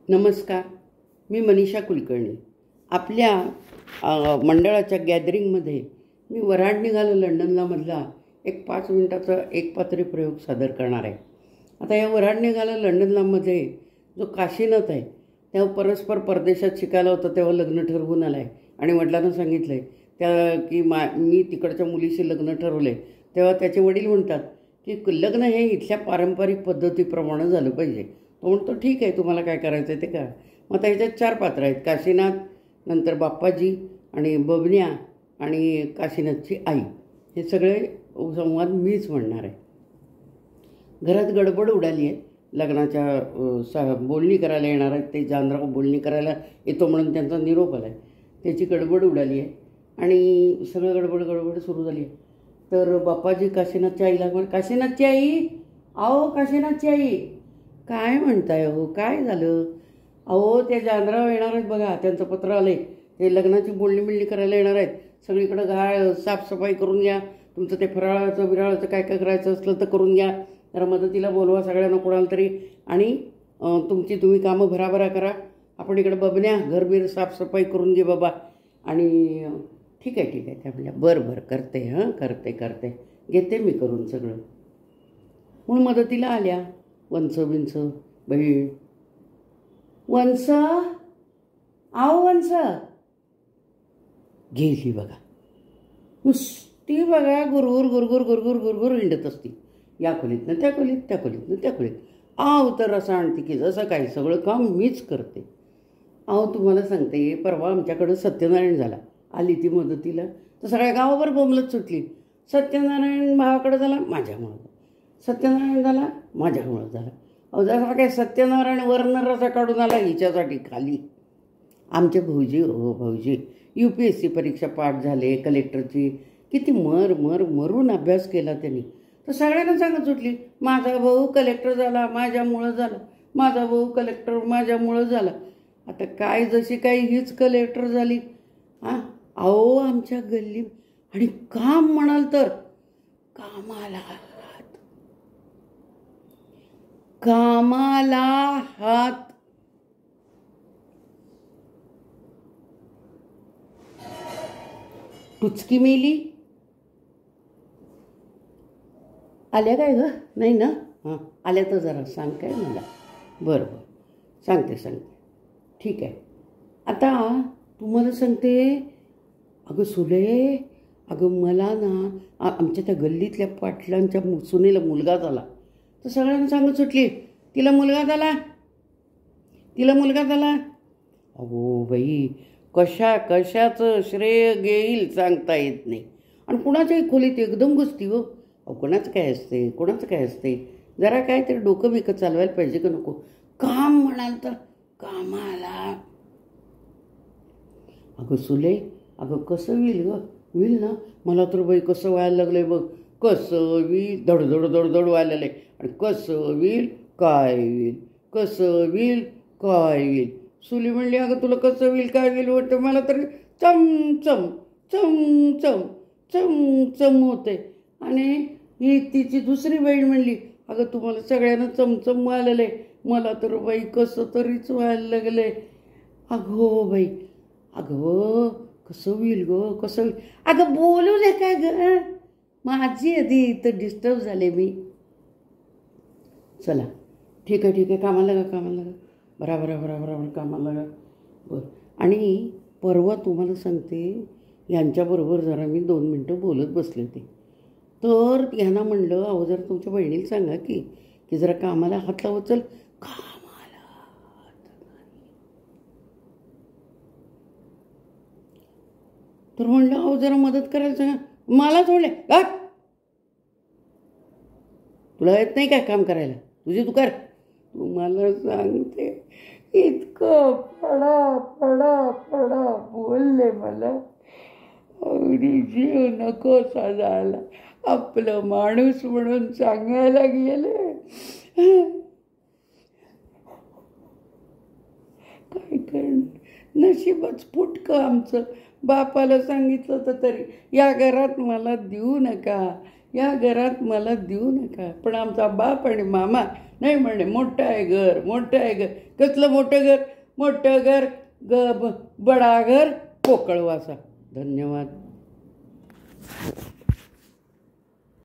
नमस्कार. मी मनीषा कुलकर्णी. आपल्या मंडळाच्या गॅदरिंगमध्ये मी वऱ्हाड निघालो लंडनला मधला एक 5 मिनिटाचा एक पात्री प्रयोग सादर करणार आहे. आता या वऱ्हाड निघाला लंडनला मध्ये जो काशीनाथ आहे तेव्हा परस्पर परदेशात शिकायला होतं, तेव्हा लग्न ठरवून आलं आहे आणि वडिलांना सांगितलं आहे की मी तिकडच्या मुलीशी लग्न ठरवलं आहे. तेव्हा त्याचे वडील म्हणतात की लग्न हे इथल्या पारंपरिक पद्धतीप्रमाणे झालं पाहिजे. तो म्हणतो ठीक आहे, तुम्हाला काय करायचं आहे ते करा. मग आता ह्याच्यात 4 पात्र आहेत: काशीनाथ, नंतर बाप्पाजी आणि बबन्या आणि काशीनाथची आई. हे सगळे संवाद मीच म्हणणार आहे. घरात गडबड उडाली आहे. लग्नाच्या बोलणी करायला येणार आहेत ते. जानराव बोलणी करायला येतो म्हणून त्यांचा निरोप आला आहे. त्याची गडबड उडाली आहे आणि सगळं गडबड सुरू झाली आहे. तर बाप्पाजी काशीनाथच्या आईला काशीनाथची आई, अहो काशीनाथची आई, काय म्हणताय हो, काय झालं? अहो ते जानराव येणार आहेत बघा, त्यांचं पत्र आलं आहे. ते लग्नाची बोलणी करायला येणार आहेत. सगळीकडं साफसफाई करून घ्या. तुमचं ते फराळाचं बिराळाचं काय काय करायचं असलं तर करून घ्या. जरा मदतीला बोलवा सगळ्यांना कोणाला तरी, आणि तुम्ही कामं भराभरा करा. आपण इकडं बबन्या घरबीर साफसफाई करून घे बाबा. आणि ठीक आहे त्या म्हणल्या बरं करते, करते घेते मी करून सगळं. म्हणून मदतीला आल्या वंस बहीण. वंस, आओ वंस, गेली बघा. नुसती बघा गुरगुर हिंडत असती. या खोलीतनं त्या खोलीत, त्या खोलीतनं त्या खोलीत. आव तर असं आणते की जसं काय सगळं काम मीच करते. अहो तुम्हाला सांगते, परवा आमच्याकडं सत्यनारायण झाला. आली ती मदतीला तर सगळ्या गावावर बोंबलत सुटली. सत्यनारायण भावाकडं झाला माझ्यामुळं, सत्यनारायण झाला माझ्यामुळं झाला. अहो जसा काय सत्यनारायण वर्ण रसा काढून आला हिच्यासाठी खाली. आमचे भाऊजी UPSC परीक्षा पाठ झाले, कलेक्टरची. किती मरून अभ्यास केला त्यांनी. तर सगळ्यांना सांगत सुटली, माझा भाऊ कलेक्टर झाला माझ्यामुळं झालं, माझा भाऊ कलेक्टर माझ्यामुळं झाला. आता काय जशी काही हीच कलेक्टर झाली. अहो आमच्या गल्ली, आणि काम म्हणाल तर कामाला हात. टुचकी मेली. आल्या काय ग? नाही ना? आल्या तर जरा सांग काय मला. बरं सांगते. ठीक आहे. आता तुम्हाला सांगते, अगं सुले, अगं मला ना आमच्या त्या गल्लीतल्या पाटलांच्या सुनेला मुलगा झाला. तर सगळ्यांना सांगत सुटली, तिला मुलगा झाला. अगो बाई, कशाचं श्रेय घेईल सांगता येत नाही. आणि कुणाच्याही खोलीत एकदम घुसती हो. अहो कोणाचं काय असते. जरा काय तरी डोकं बिकं चालवायला पाहिजे का नको. काम म्हणाल तर कामाला. अगं सुले, अगं कसं होईल ना. मला तर बाई कसं व्हायला लागलंय बघ. कसं होईल, धडधड व्हायला लागलंय. आणि कसं होईल काय होईल. सुली म्हणली, अगं तुला कसं होईल काय होईल वाटतं. मला तरी चमचम होते. आणि ही तिची दुसरी बहीण म्हणली, अगं तुम्हाला सगळ्यांना चमचम व्हायला, मला तर बाई कसं तरीच व्हायला लागलंय. अगो बाई, अगं कसं होईल. अगं बोलू दे काय ग, माझी आधी इथं डिस्टर्ब झाले मी. चला ठीक आहे, कामाला लागा. बराबर कामाला लागा. बरं. आणि परवा तुम्हाला सांगते, यांच्याबरोबर जरा मी 2 मिनटं बोलत बसले होते. तर ह्यांना म्हणलं, अहो जरा तुमच्या बहिणीला सांगा की जरा कामाला हात लावत चल. कामाला तर म्हणलं, अहो जरा मदत करायला सांगा. मला सोडले का, तुला येत नाही काय काम करायला, तुझी तू कर. तुम्हाला सांगते, इतकं पडा बोलले मला. अगदी जीव नकोसा झाला. आपलं माणूस म्हणून सांगायला गेले. काय करणार, नशीबच फुटकं आमचं. बापाला सांगितलं तर तरी या घरात मला देऊ नका, या घरात मला देऊ नका. पण आमचा बाप आणि मामा नाही म्हणे, मोठं आहे घर, मोठं आहे घर. कसलं मोठं घर? मोठं घर बडा घर, पोकळवासा. धन्यवाद.